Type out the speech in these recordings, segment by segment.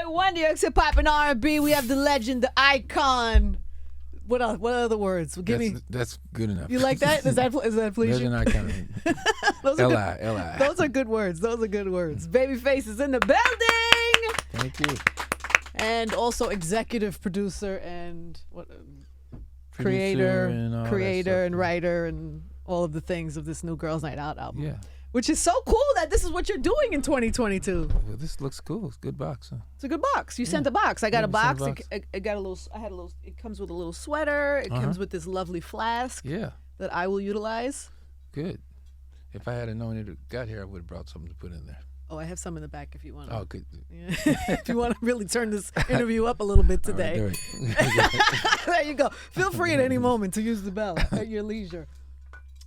One Day Exit Pop and R&B. We have the legend, the icon. What else? What other words? Give me. That's good enough. You like that? Is that pleasing? Legend, icon. L.I. Those are good words. Those are good words. Babyface is in the building. Thank you. And also executive producer and what? Creator creator and writer and all of the things of this new Girls Night Out album. Yeah. Which is so cool that this is what you're doing in 2022. Well, this looks cool. It's a good box. Huh? It's a good box. You sent a box. I got a box. Box. It got a little. I had a little. It comes with a little sweater. It comes with this lovely flask. Yeah. That I will utilize. Good. If I had known it got here, I would have brought something to put in there. Oh, I have some in the back if you want. Oh, good. Yeah. If you want to really turn this interview up a little bit today. Right, there you go. Feel free at any moment to use the bell at your leisure.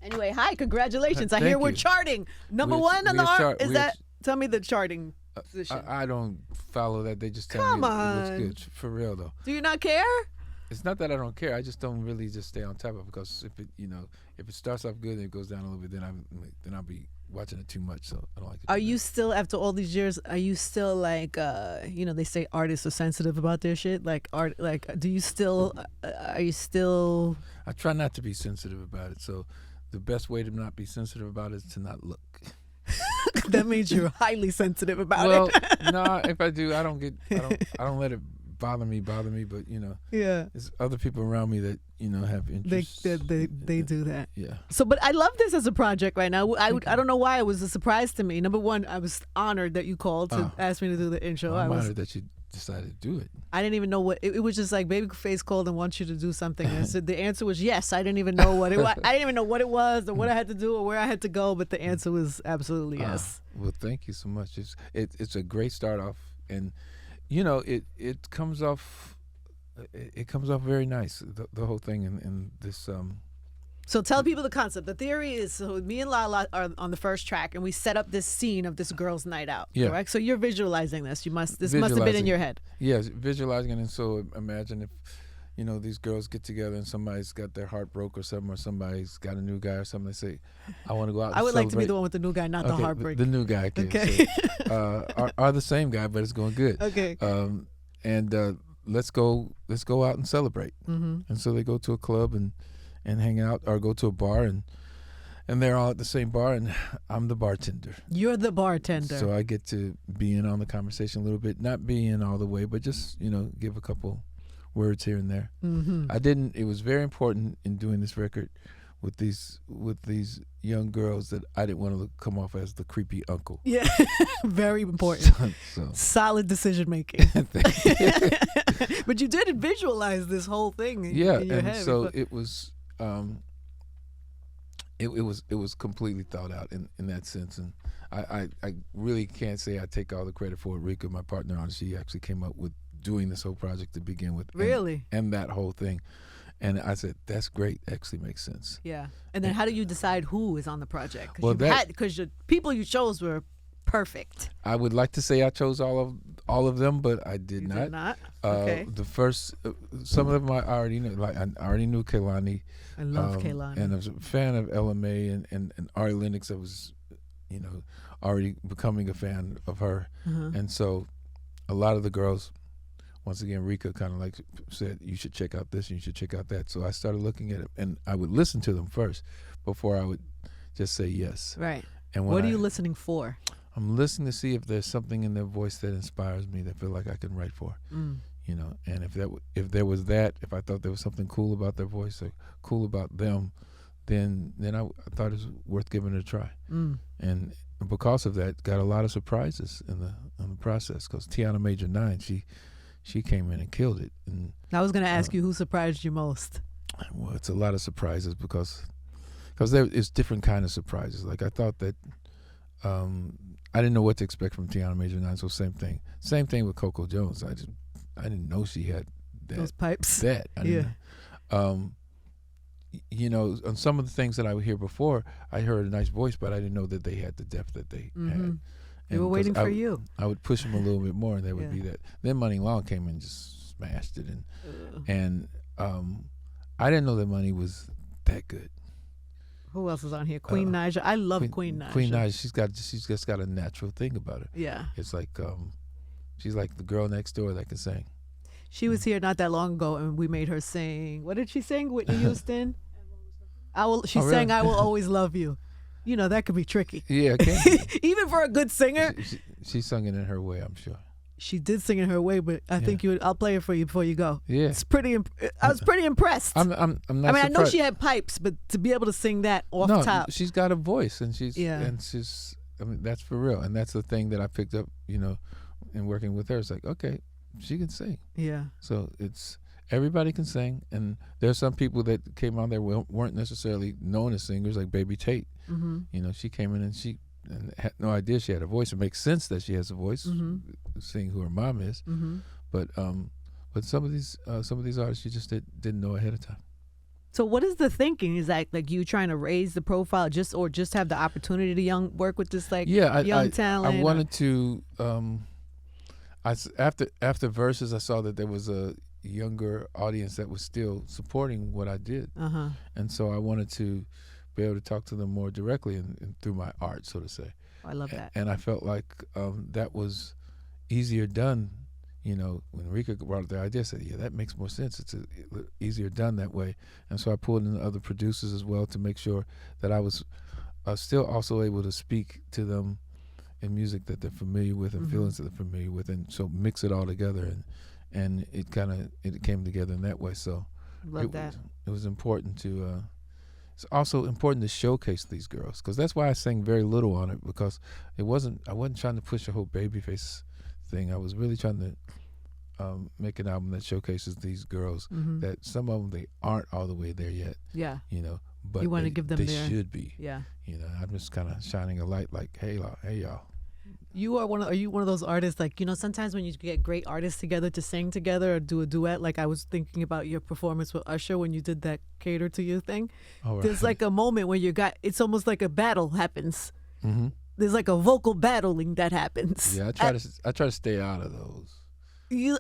Anyway, hi, congratulations. I hear we're charting. Number one on the art. Is that? Tell me the charting position. I don't follow that. They just tell Come me on. it looks good. For real, though. Do you not care? It's not that I don't care. I just don't really just stay on top of it because if it starts off good and it goes down a little bit, then I'll be watching it too much. So I don't like it. Are you still, after all these years, are you still like, they say artists are sensitive about their shit? Like do you still, are you still? I try not to be sensitive about it. So the best way to not be sensitive about it is to not look. That means you're highly sensitive about it. Well, no, if I do, I don't let it bother me, but yeah, there's other people around me that have interests. They do that. Yeah. So, but I love this as a project right now. I don't know why it was a surprise to me. Number one, I was honored that you called to ask me to do the intro. I'm honored that you decided to do it. I didn't even know what it was. Just like Babyface called and wants you to do something. And I said the answer was yes. I didn't even know what it was. I didn't even know what it was or what I had to do or where I had to go. But the answer was absolutely yes. Well, thank you so much. It's a great start off, and it comes off. It comes off very nice. The whole thing and this. So tell people the concept. The theory is, so me and Lala are on the first track, and we set up this scene of this girls' night out. Yeah. Correct? So you're visualizing this. This must have been in your head. Yes, visualizing it. And so imagine if, these girls get together and somebody's got their heart broke or something, or somebody's got a new guy or something. They say, I want to go out and I would celebrate. like to be the one with the new guy, not the heartbreak. The new guy. Okay. So, are the same guy, but it's going good. Okay. And let's go out and celebrate. Mm-hmm. And so they go to a club and hang out, or go to a bar, and they're all at the same bar, and I'm the bartender. You're the bartender. So I get to be in on the conversation a little bit, not be in all the way, but just, give a couple words here and there. Mm-hmm. It was very important in doing this record with these young girls that I didn't want to come off as the creepy uncle. Yeah, very important. So. Solid decision making. But you did visualize this whole thing in your head. So it was it was completely thought out in that sense, and I really can't say I take all the credit for it. Rika, my partner on, she actually came up with doing this whole project to begin with. Really? And that whole thing. And I said, that's great. Actually makes sense. Yeah. And then how do you decide who is on the project? Well, because the people you chose were perfect. I would like to say I chose all of them, but I did not. Did not? Okay. The first, some of them I already knew. Like I already knew Kehlani. I love Kehlani. And I was a fan of LMA and Ari Lennox. I was, already becoming a fan of her. Uh-huh. And so a lot of the girls, once again, Rika kind of said, you should check out this and you should check out that. So I started looking at it, and I would listen to them first before I would just say yes. Right. And what are you listening for? I'm listening to see if there's something in their voice that inspires me, that I feel like I can write for. And if there was that, if I thought there was something cool about their voice or cool about them, then I thought it was worth giving it a try. And because of that, got a lot of surprises in the process. Because Tiana Major 9, she came in and killed it. And I was going to ask you, who surprised you most? Well, it's a lot of surprises because there is different kind of surprises. Like I thought that I didn't know what to expect from Tiana Major 9, so same thing. Same thing with Coco Jones. I didn't know she had those pipes. I didn't know. On some of the things that I would hear before, I heard a nice voice, but I didn't know that they had the depth that they had. They were waiting for you. I would push them a little bit more, and they would be that. Then Money Long came and just smashed it, and I didn't know that Money was that good. Who else is on here? Queen Naija. I love Queen Naija. Queen Naija. She's just got a natural thing about her. Yeah. It's like she's like the girl next door that can sing. She was here not that long ago, and we made her sing. What did she sing? Whitney Houston. She really? sang "I Will Always Love You." You know that could be tricky. Yeah, Even for a good singer. She sung it in her way, I'm sure. She did sing in her way, but I think I'll play it for you before you go. Yeah, it's pretty. I was pretty impressed. I'm not. I mean, I know she had pipes, but to be able to sing that off top, she's got a voice, and she's I mean, that's for real, and that's the thing that I picked up, in working with her. It's like, okay, she can sing. Yeah. So it's everybody can sing, and there's some people that came on there weren't necessarily known as singers, like Baby Tate. Mm-hmm. She came in and had no idea she had a voice. It makes sense that she has a voice, seeing who her mom is. Mm-hmm. But some of these artists you just didn't know ahead of time. So what is the thinking? Is that like you trying to raise the profile, just have the opportunity to work with this young talent? I wanted to. After Verzuz, I saw that there was a younger audience that was still supporting what I did, and so I wanted to be able to talk to them more directly and through my art, so to say. I love that. And I felt like that was easier done. When Rika brought up the idea, I said, yeah, that makes more sense. It's easier done that way. And so I pulled in other producers as well to make sure that I was still also able to speak to them in music that they're familiar with and feelings that they're familiar with, and so mix it all together, and it came together in that way. So it was important to it's also important to showcase these girls, because that's why I sang very little on it, because I wasn't trying to push a whole Babyface thing. I was really trying to make an album that showcases these girls, that some of them, they aren't all the way there yet. Yeah. But you want to give them they should be. Yeah. I'm just kind of shining a light, like, hey y'all. Are you one of those artists, like, sometimes when you get great artists together to sing together or do a duet, like I was thinking about your performance with Usher when you did that Cater to You thing. Oh, right. There's like a moment where it's almost like a battle happens. Mm-hmm. There's like a vocal battling that happens. Yeah, I try to stay out of those.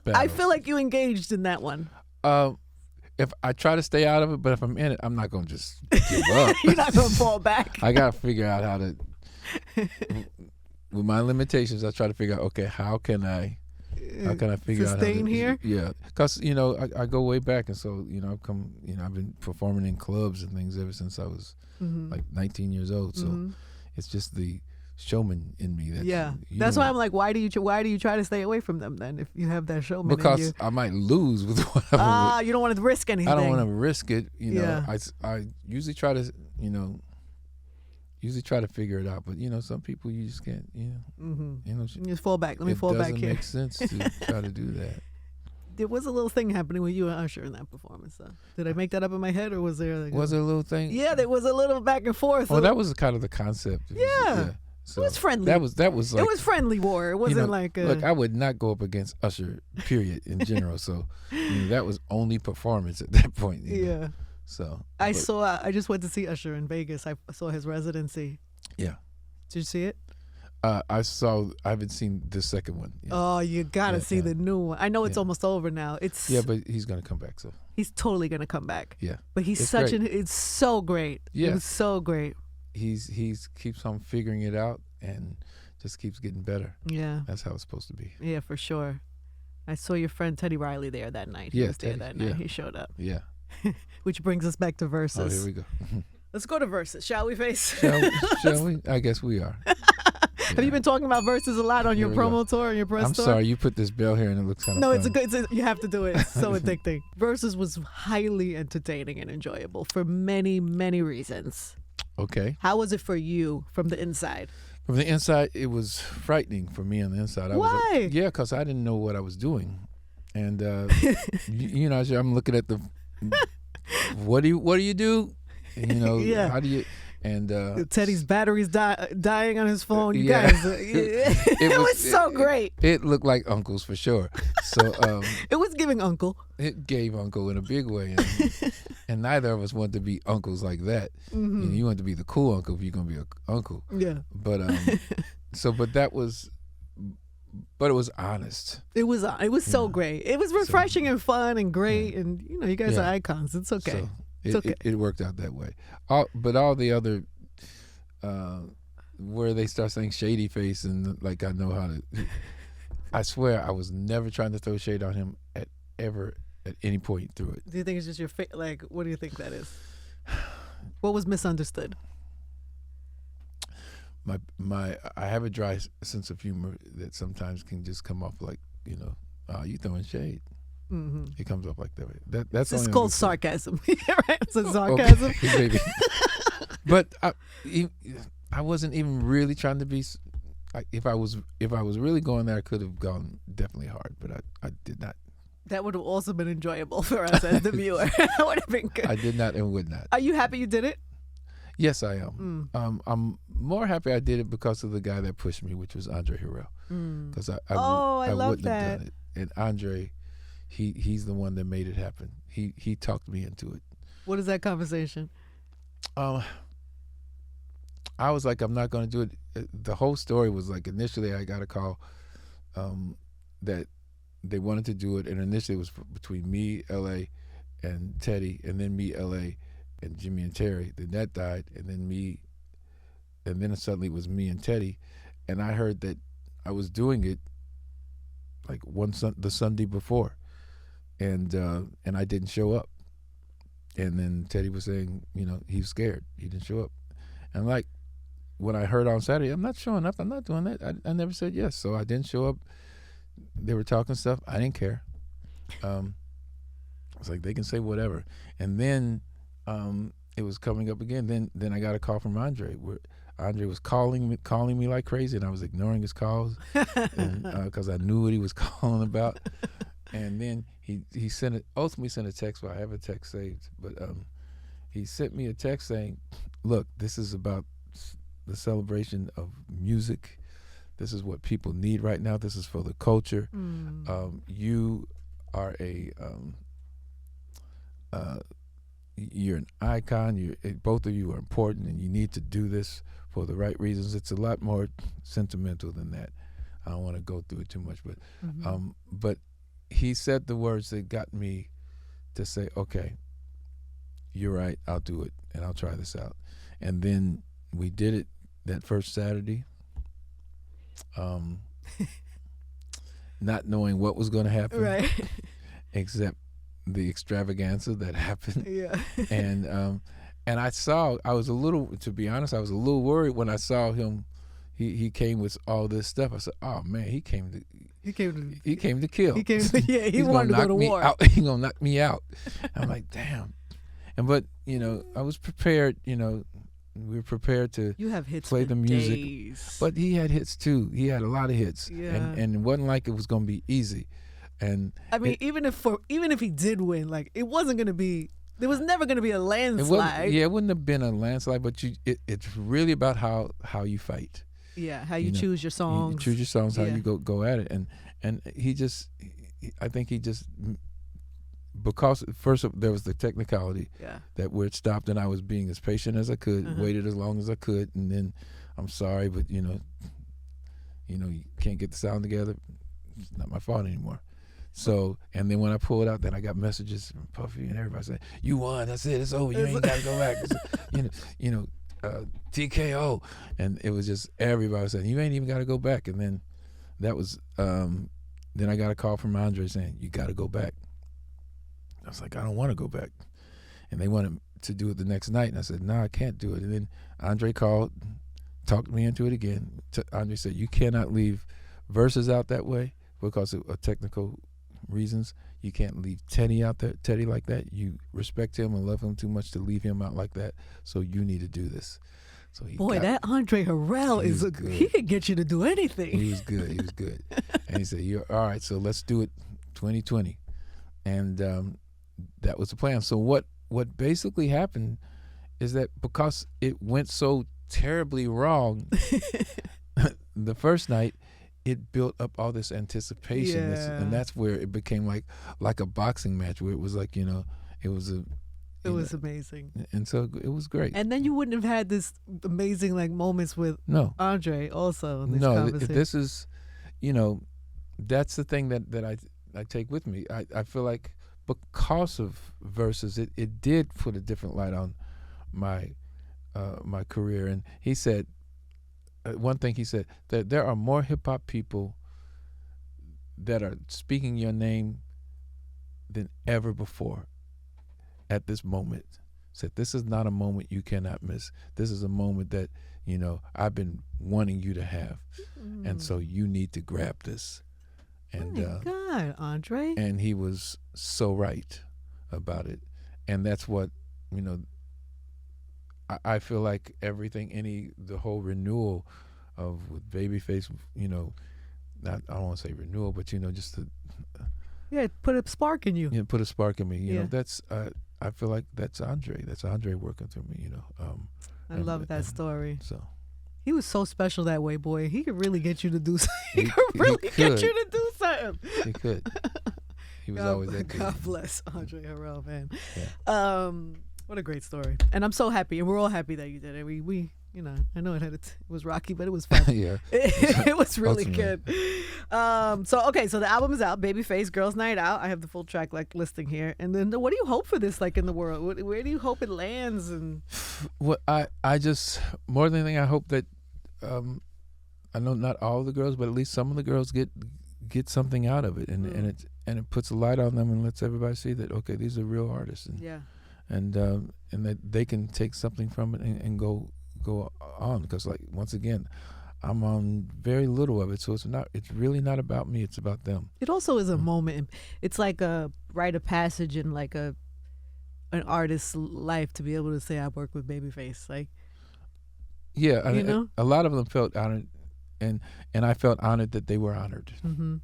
I feel like you engaged in that one. If I try to stay out of it, but if I'm in it, I'm not gonna just give up. You're not gonna fall back. I gotta figure out how to. With my limitations, I try to figure out, okay, how can I figure out how to here? Yeah, because I go way back, and so I've been performing in clubs and things ever since I was like 19 years old. So it's just the showman in me. That's why I'm like, why do you try to stay away from them then if you have that showman? Because in you? I might lose with whatever. You don't want to risk anything. I don't want to risk it. I usually try to figure it out, but some people you just can't. Just fall back. Let me fall back here. It doesn't make sense to try to do that. There was a little thing happening with you and Usher in that performance, though. Did I make that up in my head, or was there? Was there a little thing? Yeah, there was a little back and forth. Well, that was kind of the concept. So it was friendly. That was like, it was friendly war. It wasn't look, I would not go up against Usher, period, in general. So that was only performance at that point. Yeah. So I just went to see Usher in Vegas. I saw his residency. Yeah. Did you see it? I haven't seen the second one. Yeah. Oh, you gotta see the new one. I know it's almost over now. But he's gonna come back. So he's totally gonna come back. Yeah. But it's so great. Yeah. It was so great. He's keeps on figuring it out and just keeps getting better. Yeah. That's how it's supposed to be. Yeah, for sure. I saw your friend Teddy Riley there that night. He was there that night. He showed up. Yeah. Which brings us back to Verzuz. Oh, here we go. Let's go to Verzuz, shall we, Face? Shall we? I guess we are. Have you been talking about Verzuz a lot on your promo tour and your press tour? I'm sorry, you put this bell here and it looks kind of fun. You have to do it. It's so addicting. Verzuz was highly entertaining and enjoyable for many, many reasons. Okay. How was it for you from the inside? From the inside, it was frightening for me on the inside. Why? Because I didn't know what I was doing. And, I'm looking at the, what do you do? And, how do you... And Teddy's battery's dying on his phone. You guys, it was so great. It looked like Uncle's for sure. So it was giving Uncle. It gave Uncle in a big way, and neither of us want to be uncles like that. Mm-hmm. You want to be the cool uncle if you're gonna be an uncle. Yeah. But it was honest. It was so great. It was refreshing and fun and great, and you guys are icons. It's okay. So, it worked out that way. But all the other, where they start saying shady face and like I know how to, I swear I was never trying to throw shade on him at any point through it. Do you think it's just your like? What do you think that is? What was misunderstood? I have a dry sense of humor that sometimes can just come off like, oh, you throwing shade. Mm-hmm. It comes up like that. That's it's called sarcasm. Right? It's a sarcasm. Okay, maybe. But I wasn't even really trying to be. If I was really going there, I could have gone definitely hard, but I did not. That would have also been enjoyable for us as the viewer. That would have been good. I did not and would not. Are you happy you did it? Yes, I am. I'm more happy I did it because of the guy that pushed me, which was Andre Harrell. Because I wouldn't have done it. And Andre, he's the one that made it happen. He talked me into it. What is that conversation? I was like, I'm not going to do it. The whole story was like, initially I got a call that they wanted to do it, and initially it was between me, L.A., and Teddy, and then me, L.A., and Jimmy and Terry. Then that died, and then me, and then suddenly it was me and Teddy, and I heard that I was doing it like the Sunday before, and I didn't show up, and then Teddy was saying, he was scared, he didn't show up, and like when I heard on Saturday, I'm not showing up, I'm not doing that. I never said yes, so I didn't show up. They were talking stuff, I didn't care. I was like, they can say whatever, and then. It was coming up again. Then I got a call from Andre, where Andre was calling me like crazy, and I was ignoring his calls because I knew what he was calling about. And then he ultimately sent a text. Well, I have a text saved, but he sent me a text saying, "Look, this is about the celebration of music. This is what people need right now. This is for the culture. You are you're an icon. Both of you are important, and you need to do this for the right reasons." It's a lot more sentimental than that. I don't want to go through it too much, but he said the words that got me to say, "Okay, you're right. I'll do it, and I'll try this out." And then we did it that first Saturday, not knowing what was going to happen, right? Except the extravaganza that happened. Yeah. And I was a little, to be honest, I was a little worried when I saw him. He came with all this stuff. I said, "Oh man, he came to kill. He wanted to go to war. He's gonna knock me out." I'm like, damn. But I was prepared. We were prepared to play the music. Days. But he had hits too. He had a lot of hits. Yeah. And it wasn't like it was gonna be easy. And I mean, even if he did win, like it wasn't going to be. There was never going to be a landslide. It wouldn't have been a landslide. But it's really about how you fight. Yeah, how you choose your songs. You choose your songs, how you go at it, and I think he just, because first there was the technicality that where it stopped, and I was being as patient as I could, waited as long as I could, and then I'm sorry, but you can't get the sound together. It's not my fault anymore. So, and then when I pulled out, then I got messages from Puffy and everybody saying, "You won. That's it. It's over. You ain't got to go back." TKO, and it was just everybody saying, "You ain't even got to go back." And then that was, then I got a call from Andre saying, "You got to go back." I was like, "I don't want to go back," and they wanted to do it the next night, and I said, "No, I can't do it." And then Andre called, talked me into it again. Andre said, "You cannot leave Verzuz out that way because of technical reasons. You can't leave Teddy out there, Teddy like that. You respect him and love him too much to leave him out like that. So you need to do this." So that Andre Harrell he could get you to do anything. He was good. And he said, "You're all right. So let's do it 2020." And that was the plan. So what basically happened is that because it went so terribly wrong the first night, it built up all this anticipation, and that's where it became like a boxing match, where it was like, it was amazing, and so it was great. And then you wouldn't have had this amazing moments with Andre also in this conversation. This is, that's the thing that I take with me. I feel like because of Verzuz, it did put a different light on my career. And he said, one thing he said, that there are more hip hop people that are speaking your name than ever before at this moment. Said, this is not a moment you cannot miss. This is a moment that, I've been wanting you to have. And so you need to grab this. And oh my God, Andre. And he was so right about it. And that's what, I feel like everything, the whole renewal of with Babyface, I don't want to say renewal, but just to put a spark in you. Put a spark in me. You know, that's I feel like that's Andre. That's Andre working through me. I love that story. So he was so special that way, boy. He could really get you to do something. He could really get you to do something. He could. He was always that good. God bless Andre Harrell, man. Yeah. What a great story. And I'm so happy, and we're all happy that you did it. We I know it was rocky, but it was fun. Yeah. It was really good. So the album is out, Babyface, Girls Night Out. I have the full track listing here. And then what do you hope for this in the world? Where do you hope it lands? And what I just, more than anything, I hope that I know not all the girls, but at least some of the girls get something out of it, and it puts a light on them and lets everybody see that, okay, these are real artists, and that they can take something from it and go on, because once again, I'm on very little of it, so it's really not about me, it's about them. It also is a moment. It's like a rite of passage in an artist's life to be able to say I work with Babyface. A lot of them felt honored, and I felt honored that they were honored. Mm-hmm.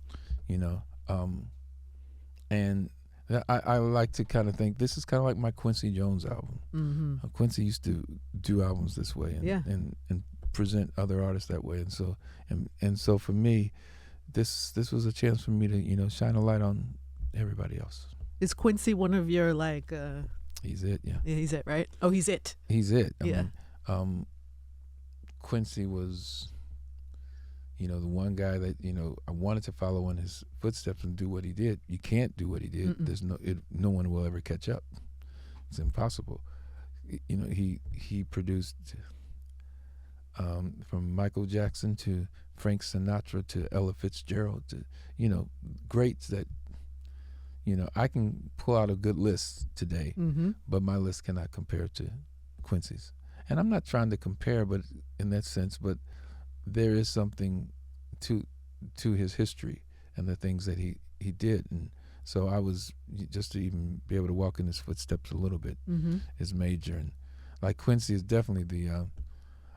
And I like to kind of think this is kind of like my Quincy Jones album. Mm-hmm. Quincy used to do albums this way and present other artists that way, and so for me, this was a chance for me to shine a light on everybody else. Is Quincy one of your He's it, yeah. Yeah, he's it, right? Oh, he's it. He's it. I yeah. mean, Quincy was, the one guy that I wanted to follow in his footsteps and do what he did. You can't do what he did. Mm-mm. There's no one will ever catch up. It's impossible. He produced from Michael Jackson to Frank Sinatra to Ella Fitzgerald to greats that I can pull out a good list today, mm-hmm. but my list cannot compare to Quincy's. And I'm not trying to compare, but in that sense, but there is something to his history and the things that he did, and so I was just to even be able to walk in his footsteps a little bit mm-hmm. is major. And like Quincy is definitely the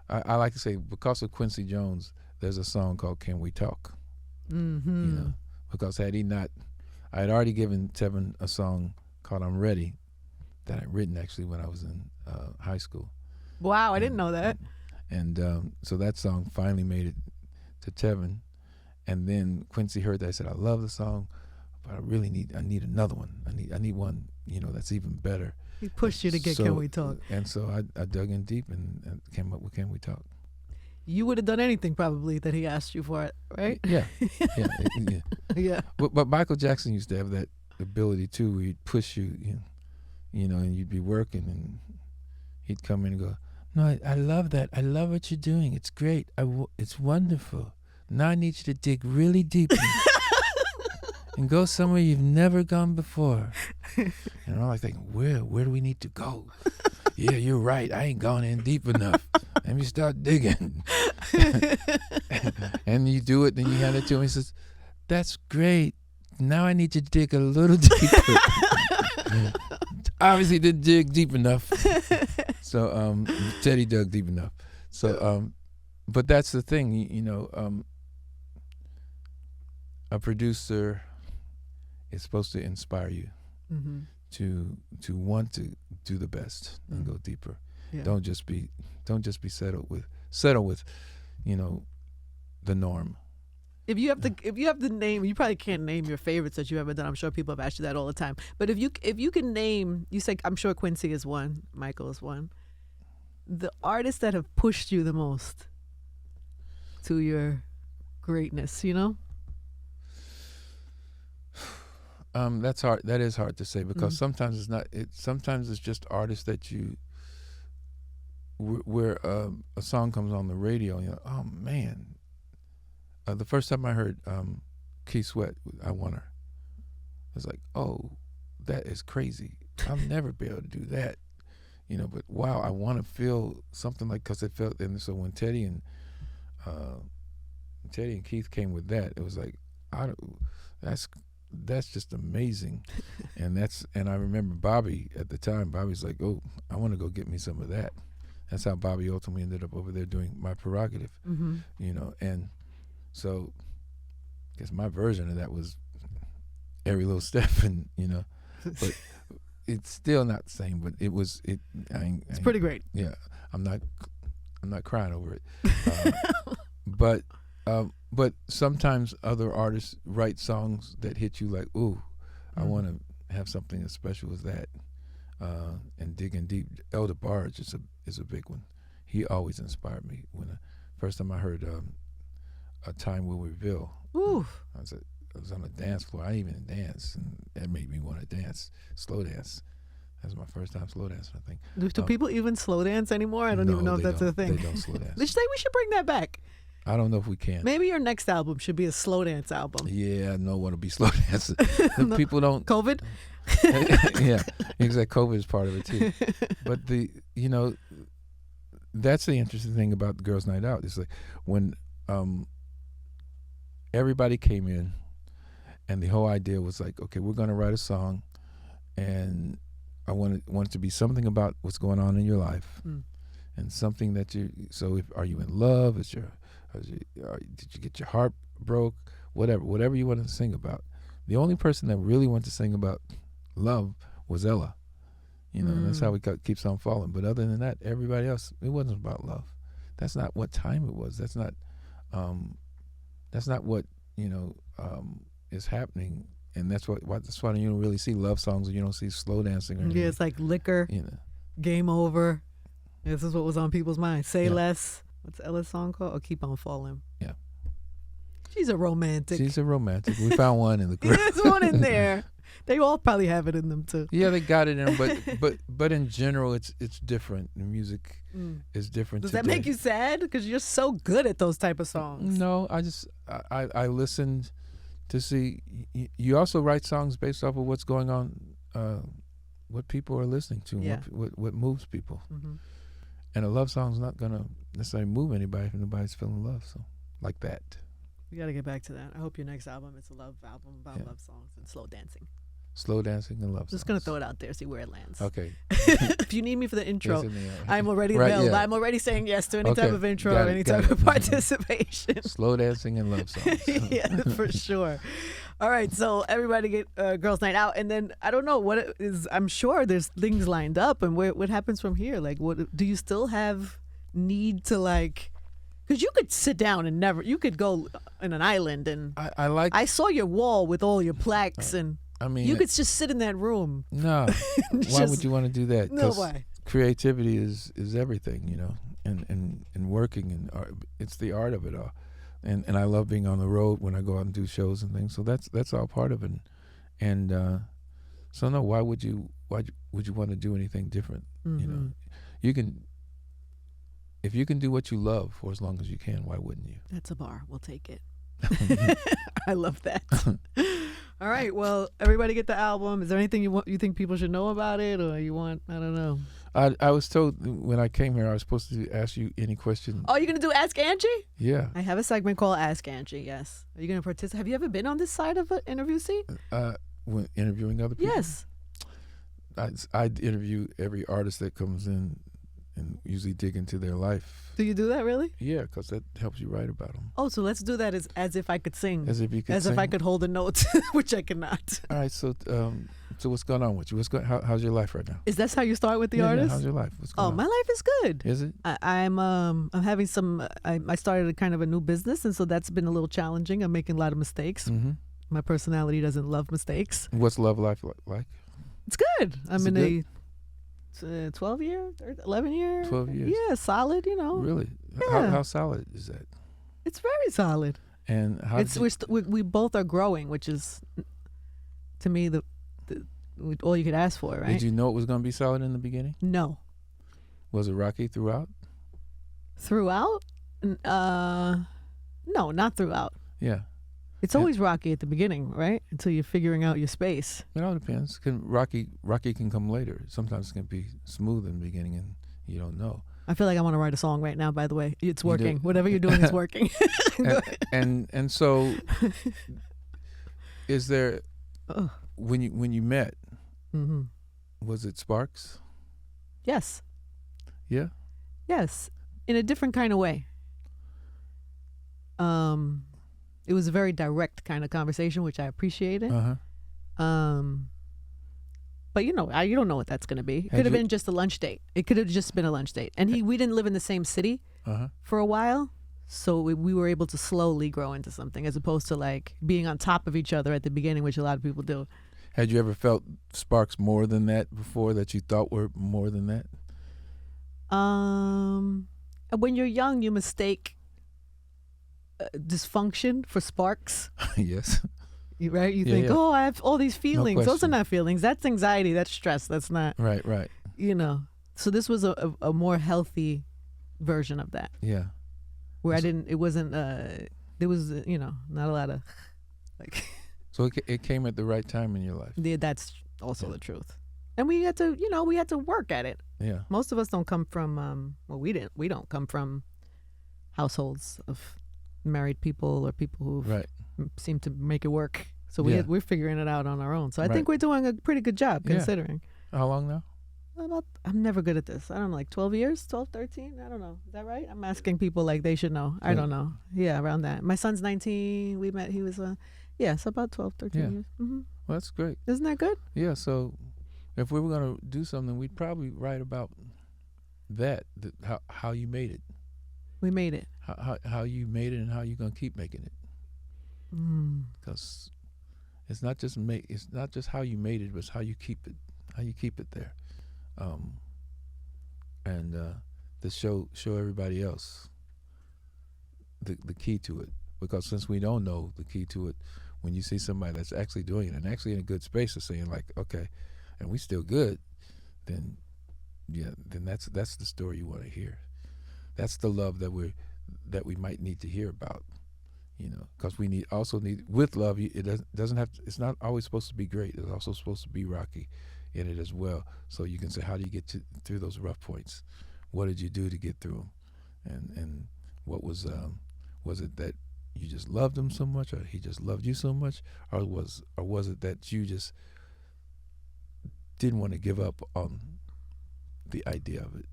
I like to say, because of Quincy Jones, there's a song called "Can We Talk?" Mm-hmm. Because had he not, I had already given Tevin a song called "I'm Ready" that I'd written actually when I was in high school. Wow, I didn't know that. And so that song finally made it to Tevin, and then Quincy heard that. I said, "I love the song, but I need another one. I need one, that's even better." He pushed you to get "Can We Talk?" And so I dug in deep and came up with "Can We Talk?" You would have done anything probably that he asked you for it, right? Yeah. Yeah. But Michael Jackson used to have that ability too, where he'd push you, and you'd be working, and he'd come in and go, "No, I love that. I love what you're doing. It's great. It's wonderful. Now I need you to dig really deep and go somewhere you've never gone before." And I'm like thinking, where do we need to go? Yeah, you're right. I ain't gone in deep enough. Let me start digging. And you do it, then you hand it to him. He says, "That's great. Now I need you to dig a little deeper." Obviously didn't dig deep enough. So Teddy dug deep enough. So but that's the thing, a producer is supposed to inspire you mm-hmm. to want to do the best and go deeper. Yeah. Don't just be settled with the norm. If you have to name, you probably can't name your favorites that you've ever done. I'm sure people have asked you that all the time. But if you can name, you say, I'm sure Quincy is one, Michael is one, the artists that have pushed you the most to your greatness, That's hard. That is hard to say, because sometimes it's not. Sometimes it's just artists that where a song comes on the radio and you're like, oh man. The first time I heard Keith Sweat, I Want Her. I was like, oh, that is crazy. I'll never be able to do that. But wow, I want to feel something like, because it felt, and so when Teddy and Keith came with that, it was like, that's just amazing. and I remember Bobby at the time. Bobby's like, oh, I want to go get me some of that. That's how Bobby ultimately ended up over there doing My Prerogative. And so I guess my version of that was every little step, and but it's still not the same. But it was it's pretty great. Yeah, I'm not crying over it. But sometimes other artists write songs that hit you like, ooh, I want to have something as special as that. And digging deep, Elder Barge is a big one. He always inspired me. When first time I heard A Time Will Reveal, ooh, I was on a dance floor. I didn't even dance, and that made me want to dance, slow dance. That was my first time slow dancing, I think. Do people even slow dance anymore? I don't even know if that's a thing. They don't slow dance. They say we should bring that back. I don't know if we can. Maybe your next album should be a slow dance album. Yeah, I don't want to be slow dancing. No. People don't. COVID? Yeah, exactly. COVID is part of it too. But that's the interesting thing about the Girls' Night Out. It's like when everybody came in, and the whole idea was like, okay, we're going to write a song, and I want it to be something about what's going on in your life, and something that are you in love? Did you get your heart broke? Whatever you want to sing about. The only person that really wanted to sing about love was Ella. And that's how we Keeps On Falling. But other than that, everybody else, it wasn't about love. That's not what time it was. That's not what is happening. And that's why you don't really see love songs, or you don't see slow dancing or anything. Yeah, it's like Liquor, Game Over. This is what was on people's minds. Say Less. What's Ella's song called? Or Keep On Falling. Yeah. She's a romantic. We found one in the group. There's one in there. They all probably have it in them too. Yeah, they got it in them, but in general, it's different. The music is different. Does that make you sad? Because you're so good at those type of songs. No, I listened to see. You also write songs based off of what's going on, what people are listening to, what moves people. Mm-hmm. And a love song's not gonna necessarily move anybody if nobody's feeling love. So, like that. We got to get back to that. I hope your next album is a love album about love songs and slow dancing. Slow dancing and love songs. Just going to throw it out there, see where it lands. Okay. If you need me for the intro, I'm already available. Yeah. I'm already saying yes to any type of intro or any type of participation. Slow dancing and love songs. Yeah, for sure. All right, so everybody get Girls' Night Out. And then, I don't know, what it is. I'm sure there's things lined up. And what happens from here? Like, what do you still have need to, like... Because you could sit down and you could go in an island and I saw your wall with all your plaques and you could just sit in that room. No, why would you want to do that? No, why? Creativity is everything, and working, and art, it's the art of it all. And I love being on the road when I go out and do shows and things. So that's all part of it. And so no, why would you want to do anything different? Mm-hmm. You can. If you can do what you love for as long as you can, why wouldn't you? That's a bar. We'll take it. I love that. All right. Well, everybody get the album. Is there anything you think people should know about it, or you want? I don't know. I was told when I came here I was supposed to ask you any questions. Oh, you're gonna do Ask Angie? Yeah. I have a segment called Ask Angie. Yes. Are you gonna participate? Have you ever been on this side of an interview seat? When interviewing other people? Yes. I interview every artist that comes in. And usually dig into their life. Do you do that really? Yeah, because that helps you write about them. Oh, so let's do that as if I could sing. As if you could sing? If I could hold a note, which I cannot. All right, so what's going on with you? How's your life right now? Is that how you start with the artist? Yeah, how's your life? What's going on? My life is good. Is it? I'm having some. I started a kind of a new business, and so that's been a little challenging. I'm making a lot of mistakes. Mm-hmm. My personality doesn't love mistakes. What's love life like? It's good. I'm in a 12 year, 11 year. 12 years. Yeah, solid. Really? Yeah. How solid is that? It's very solid. And how? We both are growing, which is, to me, the all you could ask for, right? Did you know it was going to be solid in the beginning? No. Was it rocky throughout? Throughout? No, not throughout. Yeah. It's always rocky at the beginning, right? Until you're figuring out your space. It all depends. Rocky can come later. Sometimes it can be smooth in the beginning, and you don't know. I feel like I want to write a song right now. By the way, it's working. Whatever you're doing is working. and so, is there when you met? Mm-hmm. Was it sparks? Yes. Yeah. Yes, in a different kind of way. It was a very direct kind of conversation, which I appreciated. But you don't know what that's going to be. It could have been just a lunch date. It could have just been a lunch date. And we didn't live in the same city for a while, so we were able to slowly grow into something, as opposed to like being on top of each other at the beginning, which a lot of people do. Had you ever felt sparks more than that before, that you thought were more than that? When you're young, you mistake dysfunction for sparks. Yes. Right? You think, oh, I have all these feelings. Those are not feelings. That's anxiety. That's stress. That's not. Right. So this was a more healthy version of that. Yeah. Where there was, not a lot of like. So it came at the right time in your life. Yeah, that's also the truth. And we had to work at it. Yeah. Most of us don't come from, we don't come from households of married people or people who seem to make it work. So we're figuring it out on our own. So I think we're doing a pretty good job considering. How long now? I'm never good at this. I don't know, like 12 years, 12, 13? I don't know. Is that right? I'm asking people like they should know. I don't know. Yeah, around that. My son's 19. We met, he was, so about 12, 13 years. Mm-hmm. Well, that's great. Isn't that good? Yeah, so if we were going to do something, we'd probably write about that, how you made it. We made it. How you made it and how you're going to keep making it. Because it's not just how you made it, but it's how you keep it there. And to show everybody else the key to it. Because since we don't know the key to it, when you see somebody that's actually doing it and actually in a good space of saying like, okay, and we still good, then that's the story you want to hear. That's the love that we might need to hear about, because we also need with love. It doesn't have to, it's not always supposed to be great. It's also supposed to be rocky in it as well. So you can say, how do you get through those rough points? What did you do to get through them? And what was it that you just loved him so much, or he just loved you so much, or was it that you just didn't want to give up on the idea of it?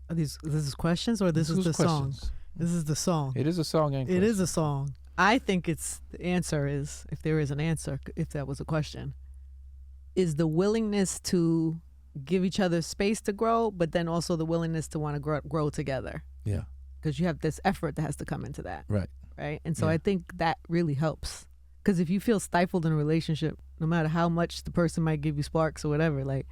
This is questions, or this is the questions. Song? This is the song. It is a song and question. It is a song. I think the answer is, if there is an answer, if that was a question, is the willingness to give each other space to grow, but then also the willingness to want to grow together. Yeah. Because you have this effort that has to come into that. Right. Right. And so I think that really helps. Because if you feel stifled in a relationship, no matter how much the person might give you sparks or whatever, like,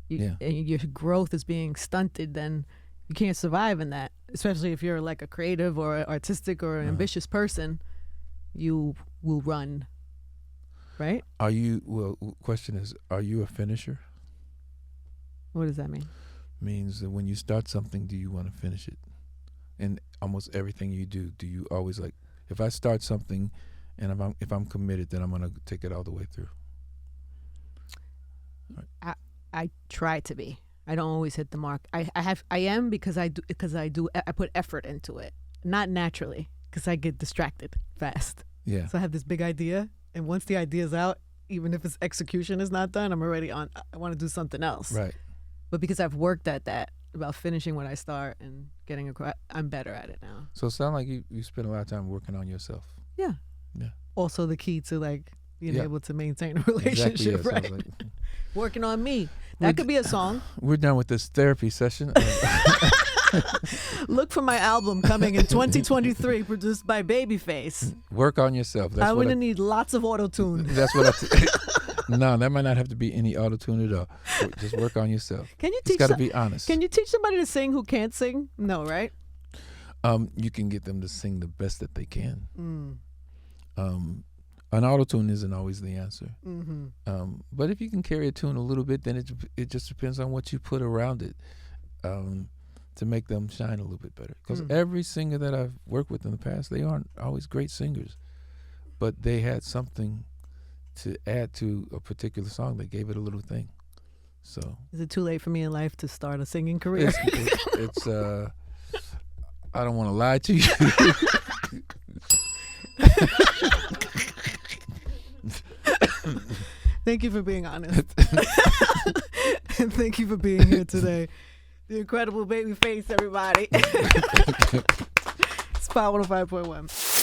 and your growth is being stunted, then you can't survive in that. Especially if you're like a creative or artistic or an ambitious person, you will run. Right? Question is, are you a finisher? What does that mean? Means that when you start something, do you want to finish it? And almost everything you do you always like, if I start something and if I'm committed, then I'm going to take it all the way through? Right. I try to be. I don't always hit the mark. I am because I put effort into it. Not naturally, because I get distracted fast. Yeah. So I have this big idea, and once the idea's out, even if its execution is not done, I'm already on. I want to do something else. Right. But because I've worked at that, about finishing what I start and getting across, I'm better at it now. So it sounds like you spend a lot of time working on yourself. Yeah. Yeah. Also the key to like being able to maintain a relationship, right? Like, working on me. That could be a song. We're done with this therapy session. Look for my album coming in 2023, produced by Babyface. Work on yourself. I'm going to need lots of auto-tune. That's what no, that might not have to be any auto-tune at all. Just work on yourself. Can you teach? It's got to be honest. Can you teach somebody to sing who can't sing? No, right? You can get them to sing the best that they can. An auto-tune isn't always the answer. Mm-hmm. But if you can carry a tune a little bit, then it just depends on what you put around it to make them shine a little bit better. Because every singer that I've worked with in the past, they aren't always great singers. but they had something to add to a particular song that gave it a little thing. So is it too late for me in life to start a singing career? It's I don't want to lie to you. Thank you for being honest. And thank you for being here today. The incredible Babyface, everybody. Spot 105.1.